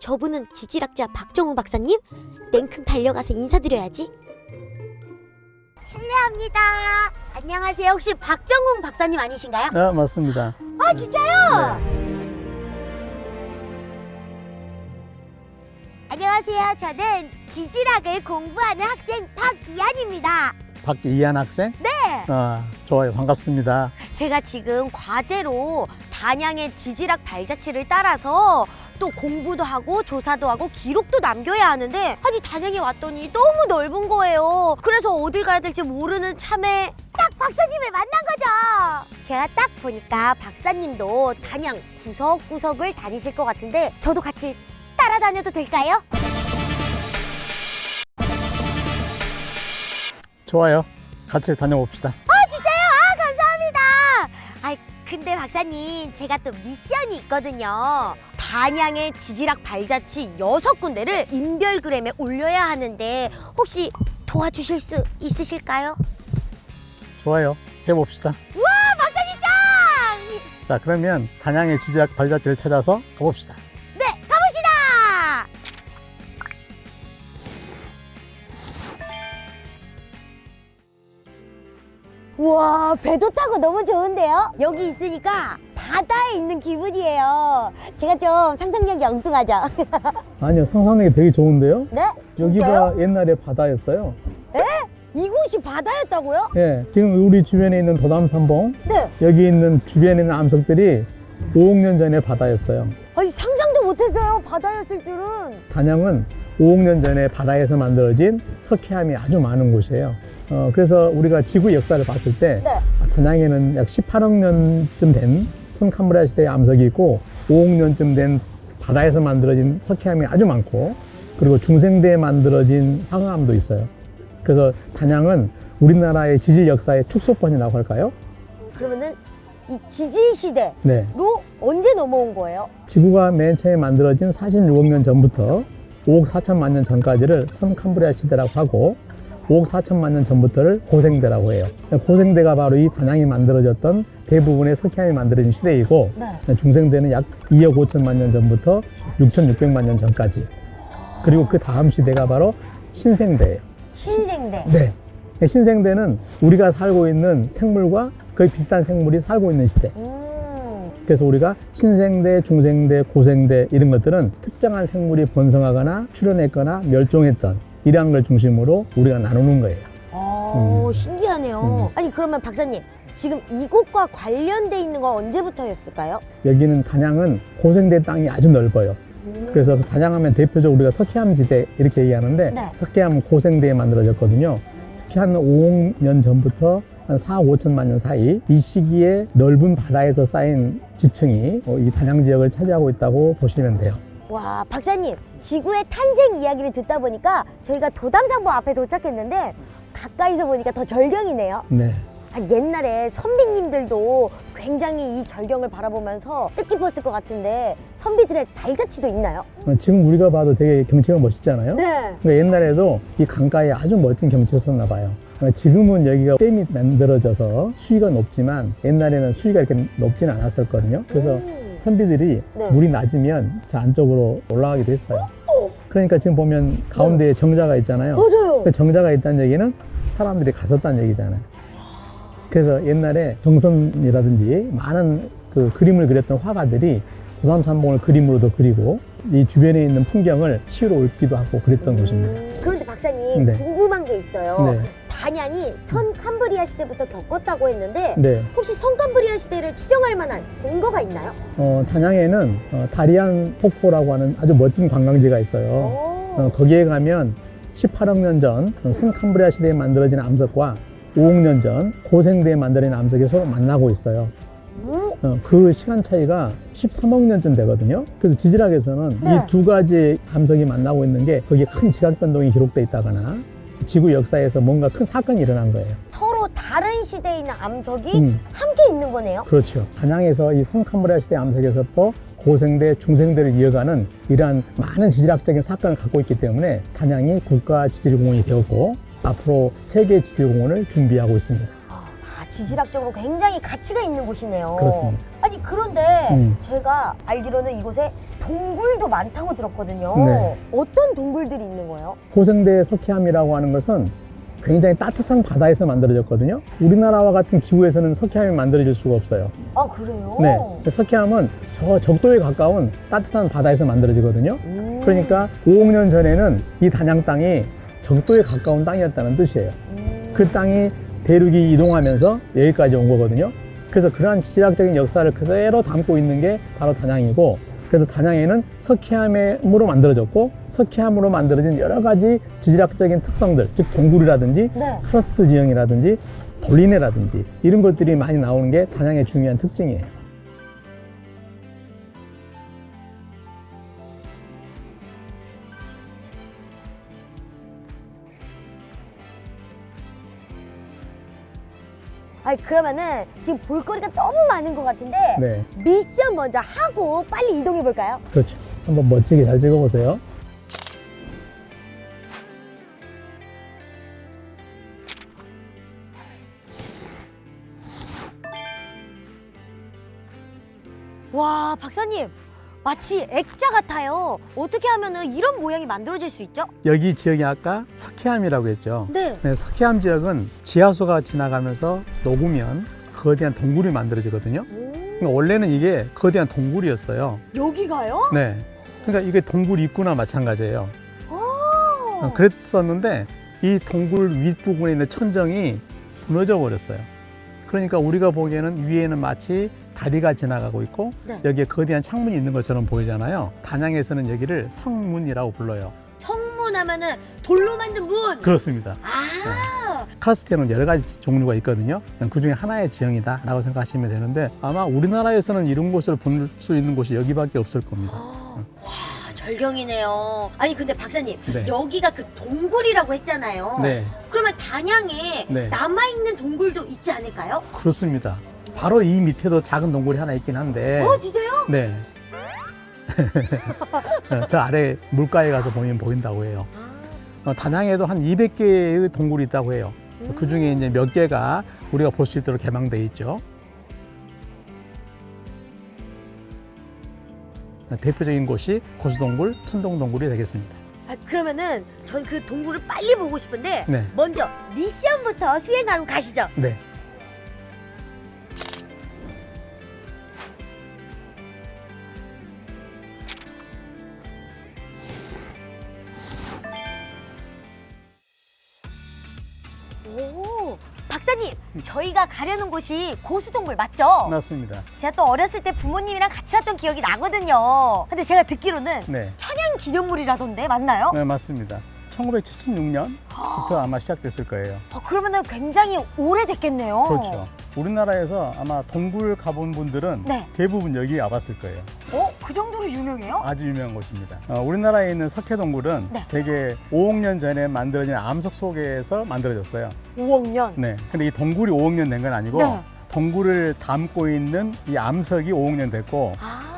저분은 지질학자 박정훈 박사님? 냉큼 달려가서 인사드려야지. 실례합니다. 안녕하세요. 혹시 박정훈 박사님 아니신가요? 아, 맞습니다. 아, 진짜요? 네. 안녕하세요. 저는 지질학을 공부하는 학생 박이한입니다. 박이한 학생? 네. 아, 좋아요. 반갑습니다. 제가 지금 과제로 단양의 지질학 발자취를 따라서 또 공부도 하고 조사도 하고 기록도 남겨야 하는데, 아니 단양에 왔더니 너무 넓은 거예요. 그래서 어딜 가야 될지 모르는 참에 딱 박사님을 만난 거죠. 제가 딱 보니까 박사님도 단양 구석구석을 다니실 것 같은데 저도 같이 따라다녀도 될까요? 좋아요. 같이 다녀봅시다. 진짜요? 아, 감사합니다. 아이, 근데 박사님, 제가 또 미션이 있거든요. 단양의 지질학 발자취 6군데를 인별그램에 올려야 하는데 혹시 도와주실 수 있으실까요? 좋아요. 해봅시다. 우와, 박사님 짱! 자, 그러면 단양의 지질학 발자취를 찾아서 가봅시다. 네, 가봅시다! 우와, 배도 타고 너무 좋은데요? 여기 있으니까 바다에 있는 기분이에요. 제가 좀 상상력이 엉뚱하죠? 아니요, 상상력이 되게 좋은데요? 네? 여기가 옛날에 바다였어요. 이곳이 바다였다고요? 예, 지금 우리 주변에 있는 도담산봉, 네. 여기 있는 주변에 있는 암석들이 5억 년 전에 바다였어요. 아니, 상상도 못했어요. 바다였을 줄은. 단양은 5억 년 전에 바다에서 만들어진 석회암이 아주 많은 곳이에요. 그래서 우리가 지구 역사를 봤을 때 네. 단양에는 약 18억 년쯤 된 선캄브리아 시대의 암석이 있고 5억 년쯤 된 바다에서 만들어진 석회암이 아주 많고, 그리고 중생대에 만들어진 황화암도 있어요. 그래서 단양은 우리나라의 지질 역사의 축소판이라고 할까요? 그러면은 이 지질 시대로 네. 언제 넘어온 거예요? 지구가 맨 처음에 만들어진 46억 년 전부터 5억 4천만 년 전까지를 선캄브리아 시대라고 하고, 5억 4천만 년 전부터를 고생대라고 해요. 고생대가 바로 이 단양이 만들어졌던 대부분의 석회암이 만들어진 시대이고, 네. 중생대는 약 2억 5천만 년 전부터 6,600만 년 전까지. 그리고 그 다음 시대가 바로 신생대예요. 신생대. 네. 신생대는 우리가 살고 있는 생물과 거의 비슷한 생물이 살고 있는 시대. 그래서 우리가 신생대, 중생대, 고생대 이런 것들은 특정한 생물이 번성하거나 출현했거나 멸종했던 이러한 걸 중심으로 우리가 나누는 거예요. 신기하네요. 아니, 그러면 박사님, 지금 이곳과 관련돼 있는 건 언제부터였을까요? 여기는 단양은 고생대 땅이 아주 넓어요. 그래서 단양하면 대표적으로 우리가 석회암 지대 이렇게 얘기하는데, 네. 석회암 고생대에 만들어졌거든요. 특히 한 5억 년 전부터 한 4억 5천만 년 사이, 이 시기에 넓은 바다에서 쌓인 지층이 이 단양 지역을 차지하고 있다고 보시면 돼요. 와, 박사님, 지구의 탄생 이야기를 듣다 보니까 저희가 도담산봉 앞에 도착했는데 가까이서 보니까 더 절경이네요. 네. 옛날에 선비님들도 굉장히 이 절경을 바라보면서 뜻깊었을 것 같은데 선비들의 발자취도 있나요? 지금 우리가 봐도 되게 경치가 멋있잖아요. 네. 그러니까 옛날에도 이 강가에 아주 멋진 경치였었나 봐요. 지금은 여기가 댐이 만들어져서 수위가 높지만 옛날에는 수위가 이렇게 높지는 않았었거든요. 그래서 선비들이 네. 물이 낮으면 저 안쪽으로 올라가기도 했어요. 그러니까 지금 보면 가운데에 정자가 있잖아요. 맞아요. 그 정자가 있다는 얘기는 사람들이 갔었다는 얘기잖아요. 그래서 옛날에 정선이라든지 많은 그 그림을 그렸던 화가들이 도담산봉을 그림으로도 그리고 이 주변에 있는 풍경을 시로 읊기도 하고 그랬던 곳입니다. 그런데 박사님, 네. 궁금한 게 있어요. 네. 단양이 선캄브리아 시대부터 겪었다고 했는데 네. 혹시 선캄브리아 시대를 추정할 만한 증거가 있나요? 단양에는 다리안 폭포라고 하는 아주 멋진 관광지가 있어요. 거기에 가면 18억 년 전 선캄브리아 시대에 만들어진 암석과 5억 년 전 고생대에 만들어진 암석이 서로 만나고 있어요. 그 시간 차이가 13억 년쯤 되거든요. 그래서 지질학에서는 네. 이 두 가지 암석이 만나고 있는 게 거기에 큰 지각 변동이 기록돼 있다거나 지구 역사에서 뭔가 큰 사건이 일어난 거예요. 서로 다른 시대에 있는 암석이 함께 있는 거네요. 그렇죠. 단양에서 이 선캄브리아 시대 암석에서부터 고생대, 중생대를 이어가는 이러한 많은 지질학적인 사건을 갖고 있기 때문에 단양이 국가지질공원이 되었고 앞으로 세계 지질공원을 준비하고 있습니다. 지질학적으로 굉장히 가치가 있는 곳이네요. 그렇습니다. 아니, 그런데 제가 알기로는 이곳에 동굴도 많다고 들었거든요. 네. 어떤 동굴들이 있는 거예요? 고생대 석회암이라고 하는 것은 굉장히 따뜻한 바다에서 만들어졌거든요. 우리나라와 같은 기후에서는 석회암이 만들어질 수가 없어요. 아, 그래요? 네. 석회암은 저 적도에 가까운 따뜻한 바다에서 만들어지거든요. 음. 그러니까 5억 년 전에는 이 단양 땅이 적도에 가까운 땅이었다는 뜻이에요. 그 땅이 대륙이 이동하면서 여기까지 온 거거든요. 그래서 그러한 지질학적인 역사를 그대로 담고 있는 게 바로 단양이고, 그래서 단양에는 석회암으로 만들어졌고, 석회암으로 만들어진 여러 가지 지질학적인 특성들, 즉 동굴이라든지 네. 카르스트 지형이라든지 돌리네라든지 이런 것들이 많이 나오는 게 단양의 중요한 특징이에요. 아니, 그러면은 지금 볼거리가 너무 많은 것 같은데 네, 미션 먼저 하고 빨리 이동해 볼까요? 그렇죠. 한번 멋지게 잘 찍어보세요. 와, 박사님, 마치 액자 같아요. 어떻게 하면은 이런 모양이 만들어질 수 있죠? 여기 지역이 아까 석회암이라고 했죠. 네. 네, 석회암 지역은 지하수가 지나가면서 녹으면 거대한 동굴이 만들어지거든요. 그러니까 원래는 이게 거대한 동굴이었어요. 여기가요? 네. 그러니까 이게 동굴 입구나 마찬가지예요. 오. 그랬었는데 이 동굴 윗부분에 있는 천정이 무너져 버렸어요. 그러니까 우리가 보기에는 위에는 마치 다리가 지나가고 있고 네. 여기에 거대한 창문이 있는 것처럼 보이잖아요. 단양에서는 여기를 성문이라고 불러요. 성문 하면은 돌로 만든 문. 그렇습니다. 아. 카르스트에는 여러 가지 종류가 있거든요. 그 중에 하나의 지형이다라고 생각하시면 되는데 아마 우리나라에서는 이런 곳을 볼 수 있는 곳이 여기밖에 없을 겁니다. 와, 절경이네요. 아니, 근데 박사님, 네. 여기가 그 동굴이라고 했잖아요. 네, 그러면 단양에 네. 남아있는 동굴도 있지 않을까요? 그렇습니다. 바로 이 밑에도 작은 동굴이 하나 있긴 한데 진짜요? 네. 저 아래 물가에 가서 보면 보인다고 해요. 단양에도 한 200개의 동굴이 있다고 해요. 그 중에 이제 몇 개가 우리가 볼 수 있도록 개방되어 있죠. 대표적인 곳이 고수동굴, 천동동굴이 되겠습니다. 아, 그러면은 전 그 동굴을 빨리 보고 싶은데 네. 먼저 미션부터 수행하고 가시죠. 네. 오, 박사님, 저희가 가려는 곳이 고수동굴 맞죠? 맞습니다. 제가 또 어렸을 때 부모님이랑 같이 왔던 기억이 나거든요. 근데 제가 듣기로는 네. 천연 기념물이라던데 맞나요? 네, 맞습니다. 1976년부터 아마 시작됐을 거예요. 그러면은 굉장히 오래됐겠네요. 그렇죠. 우리나라에서 아마 동굴 가본 분들은 네. 대부분 여기 와봤을 거예요. 그 정도로 유명해요? 아주 유명한 곳입니다. 우리나라에 있는 석회동굴은 네. 대개 5억 년 전에 만들어진 암석 속에서 만들어졌어요. 5억 년. 네. 근데 이 동굴이 5억 년 된 건 아니고 네. 동굴을 담고 있는 이 암석이 5억 년 됐고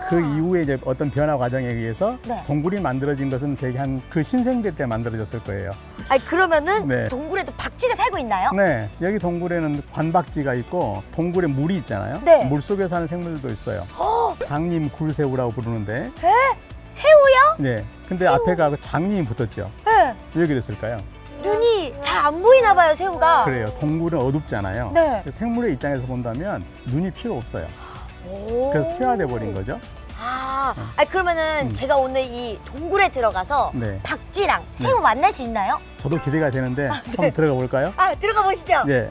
그 이후에 이제 어떤 변화 과정에 의해서 네. 동굴이 만들어진 것은 대개 한 그 신생대 때 만들어졌을 거예요. 아니, 그러면은 네. 동굴에도 박쥐가 살고 있나요? 네. 여기 동굴에는 관박쥐가 있고 동굴에 물이 있잖아요. 네. 물 속에 사는 생물들도 있어요. 장님 굴새우라고 부르는데 새우요? 네. 근데 새우. 앞에가 그 장님이 붙었죠. 네. 왜 그랬을까요? 눈이 잘 안 보이나 봐요, 새우가. 그래요. 동굴은 어둡잖아요. 네. 생물의 입장에서 본다면 눈이 필요 없어요. 오. 그래서 퇴화돼 버린 거죠. 아니, 그러면은 제가 오늘 이 동굴에 들어가서 네. 박쥐랑 새우 만날 수 있나요? 저도 기대가 되는데 한번 들어가 볼까요? 들어가 보시죠. 네.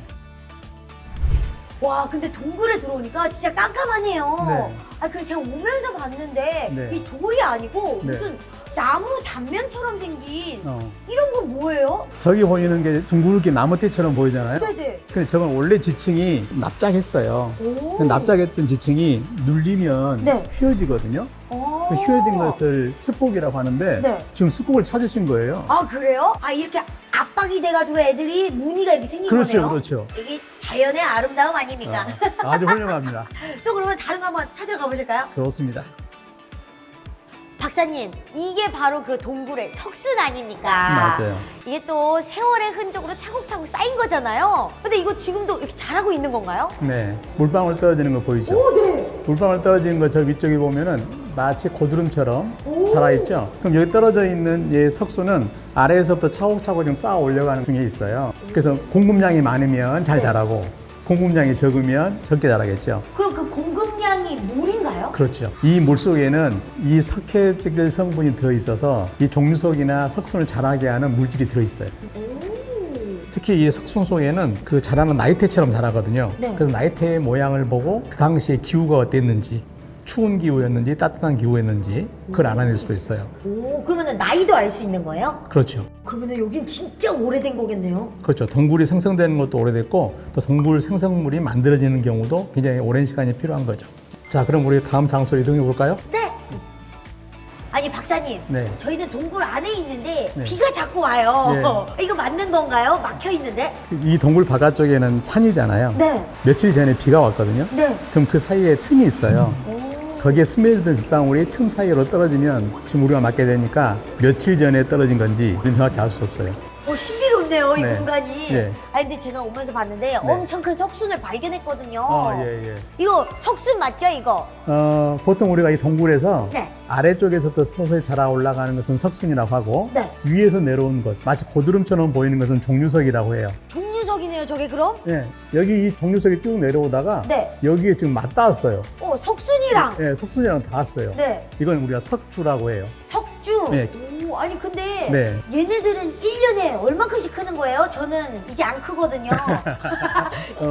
와, 근데 동굴에 들어오니까 진짜 깜깜하네요. 네. 그리고 제가 오면서 봤는데 네. 이 돌이 아니고 네. 무슨 나무 단면처럼 생긴 어. 이런 건 뭐예요? 저기 보이는 게 둥글게 나무떼처럼 보이잖아요. 네네. 근데 저건 원래 지층이 납작했어요. 오. 그 납작했던 지층이 눌리면 네. 휘어지거든요. 오. 그 휘어진 것을 습곡이라고 하는데 네. 지금 습곡을 찾으신 거예요. 그래요? 이렇게 압박이 돼가지고 애들이 무늬가 이렇게 생긴 그렇죠, 거네요. 그렇죠. 이게 자연의 아름다움 아닙니까? 아주 훌륭합니다. 또 그러면 다른 거 한번 찾으러 가보실까요? 좋습니다. 박사님, 이게 바로 그 동굴의 석순 아닙니까? 맞아요. 이게 또 세월의 흔적으로 차곡차곡 쌓인 거잖아요. 근데 이거 지금도 이렇게 자라고 있는 건가요? 네. 물방울 떨어지는 거 보이죠? 오, 네. 물방울 떨어지는 거 저 위쪽에 보면은 마치 고드름처럼 자라있죠. 그럼 여기 떨어져 있는 이 석순은 아래에서부터 차곡차곡 좀 쌓아 올려가는 중에 있어요. 그래서 공급량이 많으면 잘 자라고 공급량이 적으면 적게 자라겠죠. 그럼 그 공급량이 물인가요? 그렇죠. 이 물 속에는 이 석회질 성분이 들어있어서 이 종류석이나 석순을 자라게 하는 물질이 들어있어요. 특히 이 석순 속에는 그 자라는 나이테처럼 자라거든요. 네. 그래서 나이테의 모양을 보고 그 당시에 기후가 어땠는지, 추운 기후였는지 따뜻한 기후였는지 그걸 알아낼 수도 있어요. 오, 그러면 나이도 알 수 있는 거예요? 그렇죠. 그러면 여긴 진짜 오래된 거겠네요. 그렇죠. 동굴이 생성되는 것도 오래됐고 또 동굴 생성물이 만들어지는 경우도 굉장히 오랜 시간이 필요한 거죠. 자, 그럼 우리 다음 장소로 이동해 볼까요? 네. 아니 박사님, 네. 저희는 동굴 안에 있는데 네. 비가 자꾸 와요. 이거 맞는 건가요? 막혀 있는데? 이 동굴 바깥쪽에는 산이잖아요. 네. 며칠 전에 비가 왔거든요. 네. 그럼 그 사이에 틈이 있어요. 거기에 스며든 빗방울이 틈 사이로 떨어지면 지금 우리가 맞게 되니까 며칠 전에 떨어진 건지 우리는 정확히 알 수 없어요. 신비롭네요, 이 네. 공간이. 네. 아니 근데 제가 오면서 봤는데 엄청 큰 석순을 발견했거든요. 예. 이거 석순 맞죠, 이거? 보통 우리가 이 동굴에서 네. 아래쪽에서부터 서서히 자라 올라가는 것은 석순이라고 하고 네. 위에서 내려온 것, 마치 고드름처럼 보이는 것은 종류석이라고 해요. 종류석이네요, 저게 그럼? 예, 여기 이 종류석이 쭉 내려오다가 네. 여기에 지금 맞닿았어요. 석순이랑. 예, 석순이랑 닿았어요. 네. 이건 우리가 석주라고 해요. 석주. 네. 오, 아니 근데 네. 얘네들은 1년에 얼마큼씩 크는 거예요? 저는 이제 안 크거든요.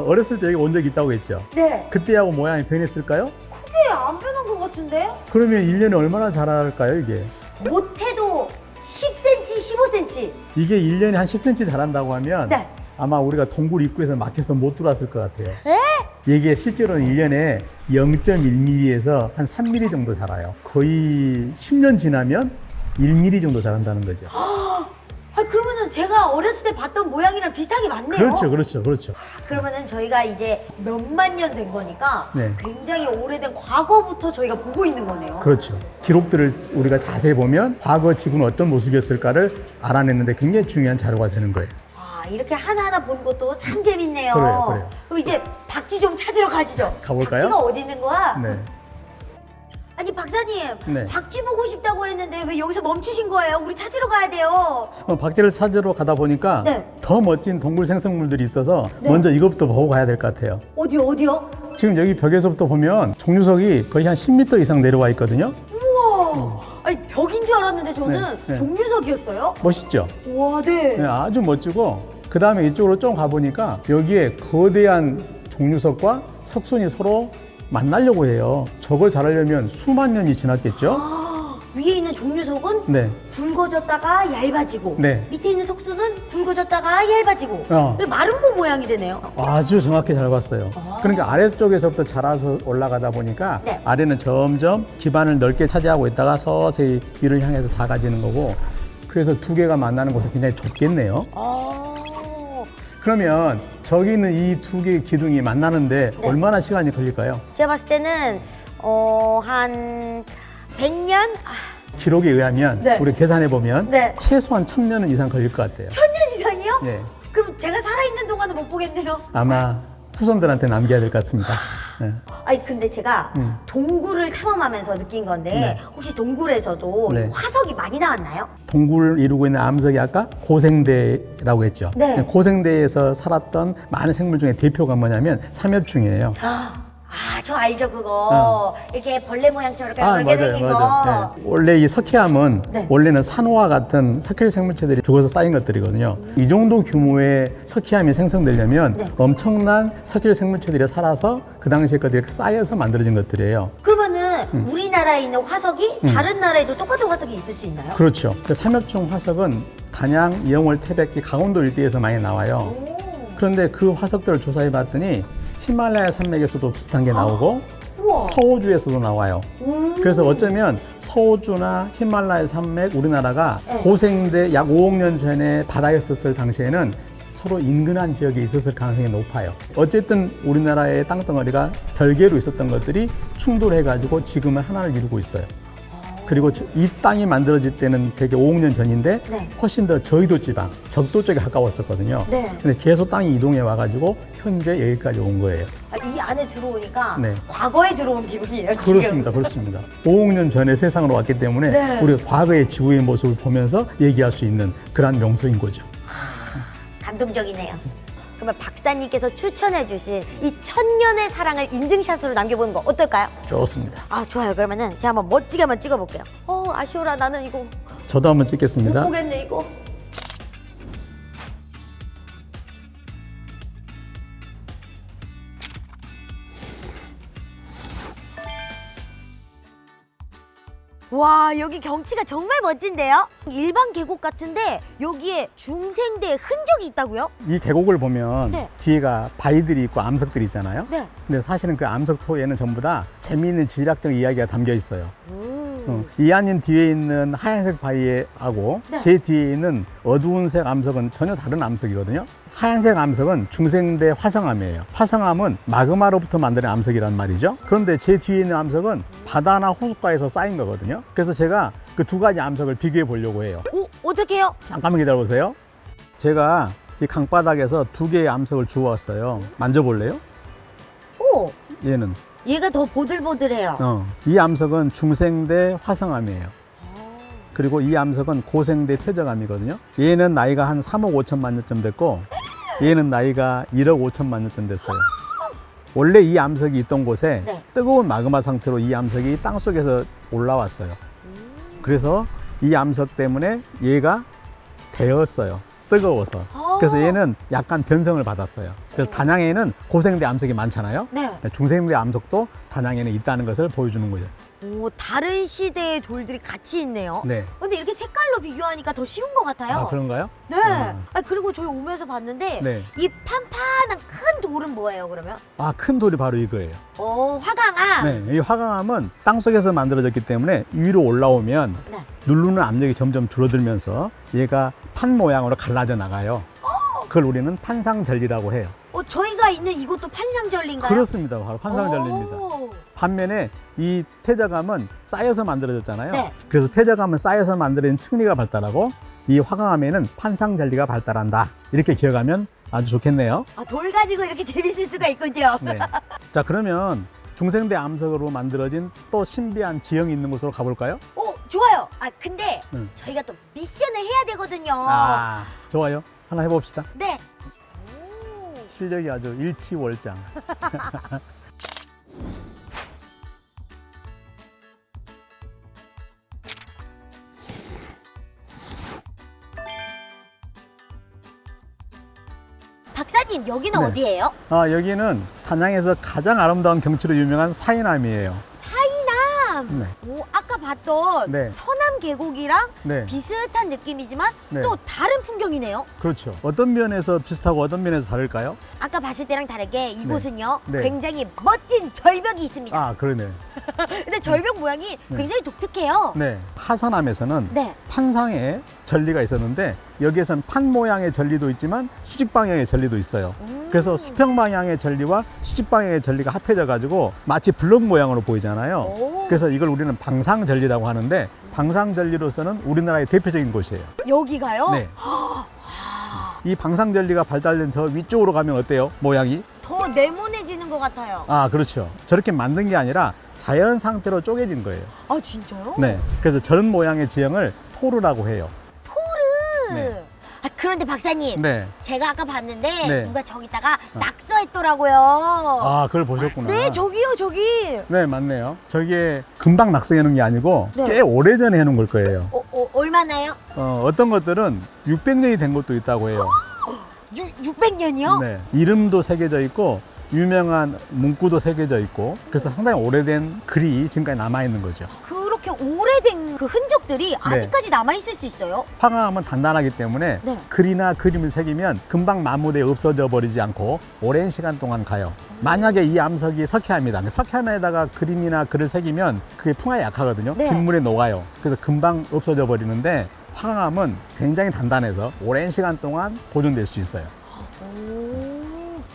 어렸을 때 여기 온 적이 있다고 했죠. 네. 그때하고 모양이 변했을까요? 크게 안 변한 것 같은데? 그러면 1년에 얼마나 자랄까요, 이게? 못해도 10cm, 15cm. 이게 1년에 한 10cm 자란다고 하면 네. 아마 우리가 동굴 입구에서 막혀서 못 들어왔을 것 같아요. 에? 이게 실제로는 1년에 0.1mm에서 한 3mm 정도 자라요. 거의 10년 지나면 1mm 정도 자란다는 거죠. 그러면은 제가 어렸을 때 봤던 모양이랑 비슷하게 맞네요. 그렇죠. 그러면은 저희가 이제 몇만 년 된 거니까 네. 굉장히 오래된 과거부터 저희가 보고 있는 거네요. 그렇죠. 기록들을 우리가 자세히 보면 과거 지구는 어떤 모습이었을까를 알아내는데 굉장히 중요한 자료가 되는 거예요. 이렇게 하나하나 보는 것도 참 재밌네요. 그래요. 그럼 이제 박쥐 좀 찾으러 가시죠. 가볼까요? 박쥐가 어디 있는 거야? 네. 아니 박사님, 네. 박쥐 보고 싶다고 했는데 왜 여기서 멈추신 거예요? 우리 찾으러 가야 돼요. 박쥐를 찾으러 가다 보니까 네. 더 멋진 동굴 생성물들이 있어서 네. 먼저 이것부터 보고 가야 될 것 같아요. 어디요? 지금 여기 벽에서부터 보면 종류석이 거의 한 10m 이상 내려와 있거든요. 우와. 아니 벽인 줄 알았는데 저는 네. 종류석이었어요. 멋있죠? 와, 네. 네, 아주 멋지고 그 다음에 이쪽으로 좀 가보니까 여기에 거대한 종류석과 석순이 서로 만나려고 해요. 저걸 잘하려면 수만 년이 지났겠죠? 위에 있는 종류석은 네. 굵어졌다가 얇아지고 네. 밑에 있는 석순은 굵어졌다가 얇아지고 마른 몸 모양이 되네요. 아주 정확히 잘 봤어요. 그러니까 아래쪽에서부터 자라서 올라가다 보니까 네. 아래는 점점 기반을 넓게 차지하고 있다가 서서히 위를 향해서 작아지는 거고 그래서 두 개가 만나는 곳은 굉장히 좁겠네요. 그러면 저기 있는 이 두 개의 기둥이 만나는데 네. 얼마나 시간이 걸릴까요? 제가 봤을 때는 한 100년? 기록에 의하면 네. 우리 계산해 보면 네. 최소한 1000년은 이상 걸릴 것 같아요. 1000년 이상이요? 예. 그럼 제가 살아있는 동안은 못 보겠네요. 아마 후손들한테 남겨야 될 것 같습니다. 네. 아니 근데 제가 동굴을 탐험하면서 느낀 건데 네. 혹시 동굴에서도 네. 화석이 많이 나왔나요? 동굴을 이루고 있는 암석이 아까 고생대라고 했죠. 네. 고생대에서 살았던 많은 생물 중에 대표가 뭐냐면 삼엽충이에요. 저 알죠 그거. 이렇게 벌레 모양처럼 이렇게 생긴 거. 네. 원래 이 석회암은 네. 원래는 산호와 같은 석회 생물체들이 죽어서 쌓인 것들이거든요. 이 정도 규모의 석회암이 생성되려면 네. 엄청난 석회 생물체들이 살아서 그 당시에 것들이 쌓여서 만들어진 것들이에요. 그러면은 우리나라에 있는 화석이 다른 나라에도 똑같은 화석이 있을 수 있나요? 그렇죠. 그 삼엽충 화석은 단양, 이영월, 태백기, 강원도 일대에서 많이 나와요. 그런데 그 화석들을 조사해 봤더니 히말라야 산맥에서도 비슷한 게 나오고 우와. 서호주에서도 나와요. 그래서 어쩌면 서호주나 히말라야 산맥 우리나라가 네. 고생대 약 5억 년 전에 바다에 있었을 당시에는 서로 인근한 지역에 있었을 가능성이 높아요. 어쨌든 우리나라의 땅덩어리가 별개로 있었던 것들이 충돌해가지고 지금은 하나를 이루고 있어요. 그리고 이 땅이 만들어질 때는 되게 5억 년 전인데 네. 훨씬 더 저희도 지방, 적도 쪽에 가까웠었거든요. 네. 근데 계속 땅이 이동해 와가지고 현재 여기까지 온 거예요. 이 안에 들어오니까 네. 과거에 들어온 기분이에요. 지금. 그렇습니다. 그렇습니다. 5억 년 전에 세상으로 왔기 때문에 네. 우리가 과거의 지구의 모습을 보면서 얘기할 수 있는 그러한 명소인 거죠. 감동적이네요. 그러면 박사님께서 추천해주신 이 천년의 사랑을 인증샷으로 남겨보는 거 어떨까요? 좋습니다. 아 좋아요. 그러면은 제가 한번 멋지게 한번 찍어볼게요. 아쉬워라. 나는 이거 저도 한번 못 찍겠습니다. 보겠네 이거. 와 여기 경치가 정말 멋진데요? 일반 계곡 같은데 여기에 중생대의 흔적이 있다고요? 이 계곡을 보면 네. 뒤에가 바위들이 있고 암석들이 있잖아요. 네. 근데 사실은 그 암석 속에는 전부 다 재미있는 지질학적 이야기가 담겨 있어요. 음. 이한님 뒤에 있는 하얀색 바위하고 네. 제 뒤에 있는 어두운 색 암석은 전혀 다른 암석이거든요. 하얀색 암석은 중생대 화성암이에요. 화성암은 마그마로부터 만드는 암석이란 말이죠. 그런데 제 뒤에 있는 암석은 바다나 호숫가에서 쌓인 거거든요. 그래서 제가 그 두 가지 암석을 비교해 보려고 해요. 어떻게 해요? 잠깐만 기다려보세요. 제가 이 강바닥에서 두 개의 암석을 주워왔어요. 만져볼래요? 오, 얘는. 얘가 더 보들보들해요. 이 암석은 중생대 화성암이에요. 그리고 이 암석은 고생대 퇴적암이거든요. 얘는 나이가 한 3억 5천만 년쯤 됐고 얘는 나이가 1억 5천만 년쯤 됐어요. 원래 이 암석이 있던 곳에 네. 뜨거운 마그마 상태로 이 암석이 땅속에서 올라왔어요. 그래서 이 암석 때문에 얘가 데었어요. 뜨거워서. 그래서 얘는 약간 변성을 받았어요. 그래서 단양에는 고생대 암석이 많잖아요. 네. 중생대 암석도 단양에는 있다는 것을 보여주는 거죠. 오, 다른 시대의 돌들이 같이 있네요. 네. 근데 이렇게 색깔로 비교하니까 더 쉬운 것 같아요. 아, 그런가요? 네. 그리고 저희 오면서 봤는데 네. 이 판판한 큰 돌은 뭐예요, 그러면? 아, 큰 돌이 바로 이거예요. 화강암. 네, 이 화강암은 땅속에서 만들어졌기 때문에 위로 올라오면 네. 누르는 압력이 점점 줄어들면서 얘가 판 모양으로 갈라져 나가요. 그걸 우리는 판상절리라고 해요. 저희가 있는 이곳도 판상절리인가요? 그렇습니다. 바로 판상절리입니다. 오. 반면에 이 퇴적암은 쌓여서 만들어졌잖아요. 네. 그래서 퇴적암은 쌓여서 만들어진 층리가 발달하고 이 화강암에는 판상절리가 발달한다. 이렇게 기억하면 아주 좋겠네요. 돌 가지고 이렇게 재밌을 수가 있군요. 네. 자, 그러면 중생대 암석으로 만들어진 또 신비한 지형이 있는 곳으로 가볼까요? 좋아요. 근데 응. 저희가 또 미션을 해야 되거든요. 아, 좋아요. 하나 해봅시다. 네. 실력이 아주 일치월장. 박사님, 여기는 네. 어디예요? 여기는 단양에서 가장 아름다운 경치로 유명한 사인암이에요. 사이남. 네. 아까 봤던 네. 서남 계곡이랑 네, 비슷한 느낌이지만 네. 또 다른 풍경이네요. 그렇죠. 어떤 면에서 비슷하고 어떤 면에서 다를까요? 아까 봤을 때랑 다르게 이곳은요 네. 굉장히 멋진 절벽이 있습니다. 아, 그러네. 근데 절벽 모양이 네. 굉장히 독특해요. 네, 하산암에서는 네. 판상의 전리가 있었는데 여기에서는 판 모양의 전리도 있지만 수직 방향의 전리도 있어요. 그래서 수평 방향의 전리와 수직 방향의 전리가 합해져 가지고 마치 블록 모양으로 보이잖아요. 오. 그래서 이걸 우리는 방상전리라고 하는데 방상전리로서는 우리나라의 대표적인 곳이에요. 여기가요? 네. 이 방상전리가 발달된 저 위쪽으로 가면 어때요? 모양이? 더 네모내지는 것 같아요. 아, 그렇죠. 저렇게 만든 게 아니라 자연 상태로 쪼개진 거예요. 아 진짜요? 네. 그래서 저런 모양의 지형을 토르라고 해요. 네. 그런데 박사님, 네. 제가 아까 봤는데 네. 누가 저기다가 낙서했더라고요. 아, 그걸 보셨구나. 네, 저기요, 저기. 네, 맞네요. 저게 금방 낙서해 놓은 게 아니고 네. 꽤 오래전에 해놓은 걸 거예요. 얼마나요? 어떤 것들은 600년이 된 것도 있다고 해요. 600년이요? 네. 이름도 새겨져 있고 유명한 문구도 새겨져 있고 그래서 상당히 오래된 글이 지금까지 남아있는 거죠. 그렇게 오래된 그 흔적들이 아직까지 남아있을 수 있어요? 화강암은 단단하기 때문에 네. 글이나 그림을 새기면 금방 마무리에 없어져 버리지 않고 오랜 시간 동안 가요. 만약에 이 암석이 석회암이다. 석회암에다가 그림이나 글을 새기면 그게 풍화에 약하거든요. 네. 빗물에 녹아요. 그래서 금방 없어져 버리는데 화강암은 굉장히 단단해서 오랜 시간 동안 보존될 수 있어요.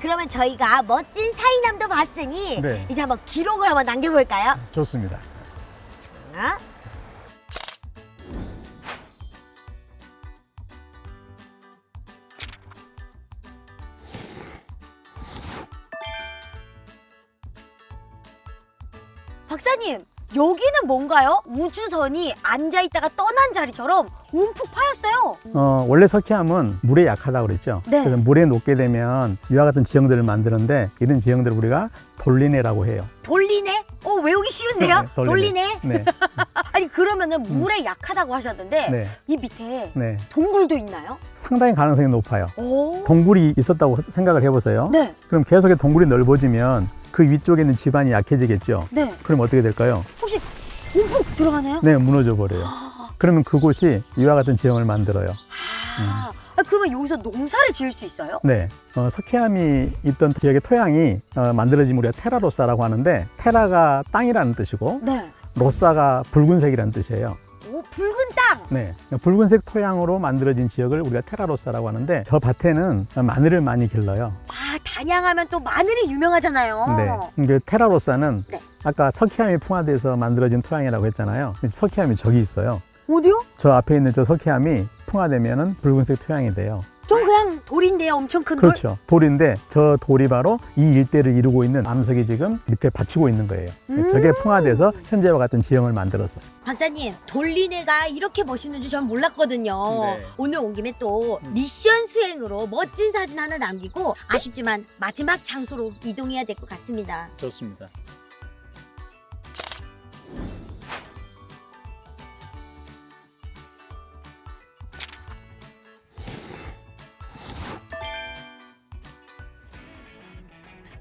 그러면 저희가 멋진 사이남도 봤으니 네. 이제 한번 기록을 한번 남겨볼까요? 좋습니다. 자, 박사님, 여기는 뭔가요? 우주선이 앉아있다가 떠난 자리처럼 움푹 파였어요. 원래 석회암은 물에 약하다고 그랬죠. 네. 그래서 물에 녹게 되면 이와 같은 지형들을 만드는데 이런 지형들을 우리가 돌리네라고 해요. 돌리네? 외우기 쉬운데요? 네, 돌리네? 네. 아니, 그러면은 물에 약하다고 하셨는데 네. 이 밑에 네. 동굴도 있나요? 상당히 가능성이 높아요. 오. 동굴이 있었다고 생각을 해보세요. 네. 그럼 계속해서 동굴이 넓어지면 그 위쪽에 있는 지반이 약해지겠죠. 네. 그럼 어떻게 될까요? 혹시 움푹 들어가나요? 네, 무너져 버려요. 그러면 그곳이 이와 같은 지형을 만들어요. 그러면 여기서 농사를 지을 수 있어요? 네, 석회암이 있던 지역의 토양이 만들어진 우리가 테라로사라고 하는데, 테라가 땅이라는 뜻이고 네. 로사가 붉은색이라는 뜻이에요. 오, 붉은 땅! 네, 붉은색 토양으로 만들어진 지역을 우리가 테라로사라고 하는데, 저 밭에는 마늘을 많이 길러요. 단양하면 또 마늘이 유명하잖아요. 네, 그 테라로사는 네. 아까 석회암이 풍화돼서 만들어진 토양이라고 했잖아요. 석회암이 저기 있어요. 어디요? 저 앞에 있는 저 석회암이 풍화되면은 붉은색 토양이 돼요. 저 그냥 돌인데요, 엄청 큰 돌? 그렇죠. 돌인데 저 돌이 바로 이 일대를 이루고 있는 암석이 지금 밑에 받치고 있는 거예요. 저게 풍화돼서 현재와 같은 지형을 만들었어요. 박사님, 돌리네가 이렇게 멋있는 줄 전 몰랐거든요. 네. 오늘 온 김에 또 미션 수행으로 멋진 사진 하나 남기고, 아쉽지만 마지막 장소로 이동해야 될 것 같습니다. 좋습니다.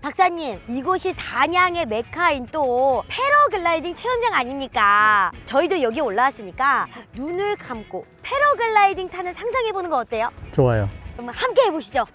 박사님, 이곳이 단양의 메카인 또 패러글라이딩 체험장 아닙니까? 저희도 여기 올라왔으니까 눈을 감고 패러글라이딩 타는 상상해보는 거 어때요? 좋아요. 그럼 함께 해보시죠.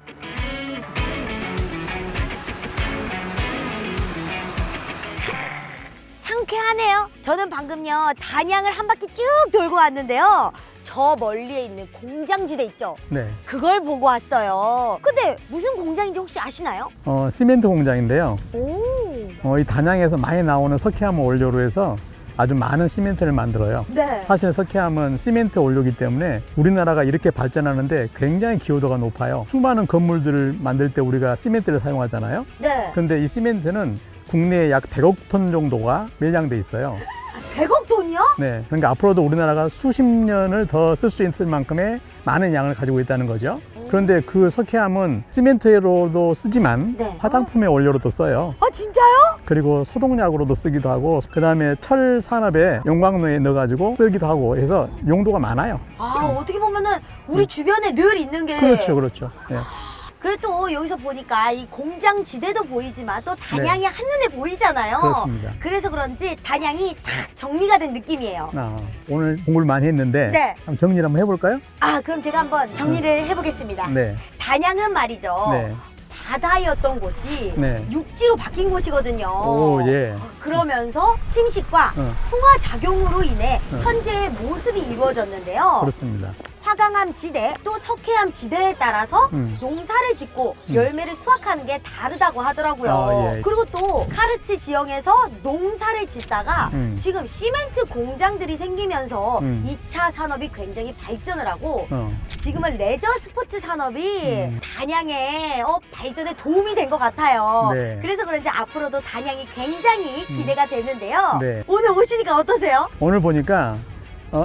상쾌하네요. 저는 방금요, 단양을 한 바퀴 쭉 돌고 왔는데요. 저 멀리에 있는 공장지대 있죠? 네. 그걸 보고 왔어요. 근데 무슨 공장인지 혹시 아시나요? 시멘트 공장인데요. 오. 이 단양에서 많이 나오는 석회암을 원료로 해서 아주 많은 시멘트를 만들어요. 네. 사실 석회암은 시멘트 원료이기 때문에 우리나라가 이렇게 발전하는데 굉장히 기여도가 높아요. 수많은 건물들을 만들 때 우리가 시멘트를 사용하잖아요. 네. 근데 이 시멘트는 국내에 약 100억 톤 정도가 매장돼 있어요. 100억 돈이요? 네, 그러니까 앞으로도 우리나라가 수십 년을 더 쓸 수 있을 만큼의 많은 양을 가지고 있다는 거죠. 그런데 그 석회암은 시멘트로도 쓰지만 네. 화장품의 원료로도 써요. 아, 진짜요? 그리고 소독약으로도 쓰기도 하고, 그 다음에 철 산업에 용광로에 넣어가지고 쓰기도 하고 해서 용도가 많아요. 어떻게 보면은 우리 주변에 늘 있는 게. 그렇죠, 그렇죠. 네. 그리고 또 여기서 보니까 이 공장 지대도 보이지만 또 단양이 한눈에 보이잖아요. 그렇습니다. 그래서 그런지 단양이 탁 정리가 된 느낌이에요. 오늘 공부를 많이 했는데 네. 한번 정리를 한번 해볼까요? 그럼 제가 한번 정리를 해보겠습니다. 네. 단양은 말이죠. 네. 바다였던 곳이 네. 육지로 바뀐 곳이거든요. 오, 예. 그러면서 침식과 풍화 작용으로 인해 현재의 모습이 이루어졌는데요. 그렇습니다. 화강암 지대 또 석회암 지대에 따라서 농사를 짓고 열매를 수확하는 게 다르다고 하더라고요. 예. 그리고 또 카르스트 지형에서 농사를 짓다가 지금 시멘트 공장들이 생기면서 2차 산업이 굉장히 발전을 하고 지금은 레저 스포츠 산업이 단양의 발전에 도움이 된 것 같아요. 네. 그래서 그런지 앞으로도 단양이 굉장히 기대가 되는데요. 네. 오늘 오시니까 어떠세요? 오늘 보니까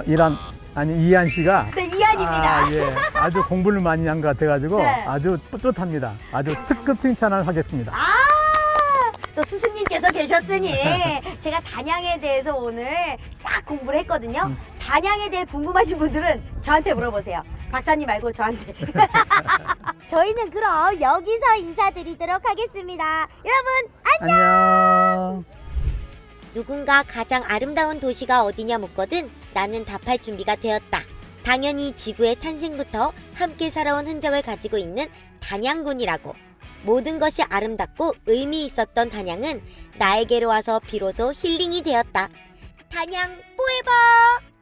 이한 씨가 네, 이한입니다. 아주 공부를 많이 한 것 같아가지고 네. 아주 뿌듯합니다. 아주 특급 칭찬을 하겠습니다. 또 스승님께서 계셨으니 제가 단양에 대해서 오늘 싹 공부를 했거든요. 단양에 대해 궁금하신 분들은 저한테 물어보세요. 박사님 말고 저한테. 저희는 그럼 여기서 인사드리도록 하겠습니다. 여러분 안녕. 누군가 가장 아름다운 도시가 어디냐 묻거든 나는 답할 준비가 되었다. 당연히 지구의 탄생부터 함께 살아온 흔적을 가지고 있는 단양군이라고. 모든 것이 아름답고 의미 있었던 단양은 나에게로 와서 비로소 힐링이 되었다. 단양 포에버!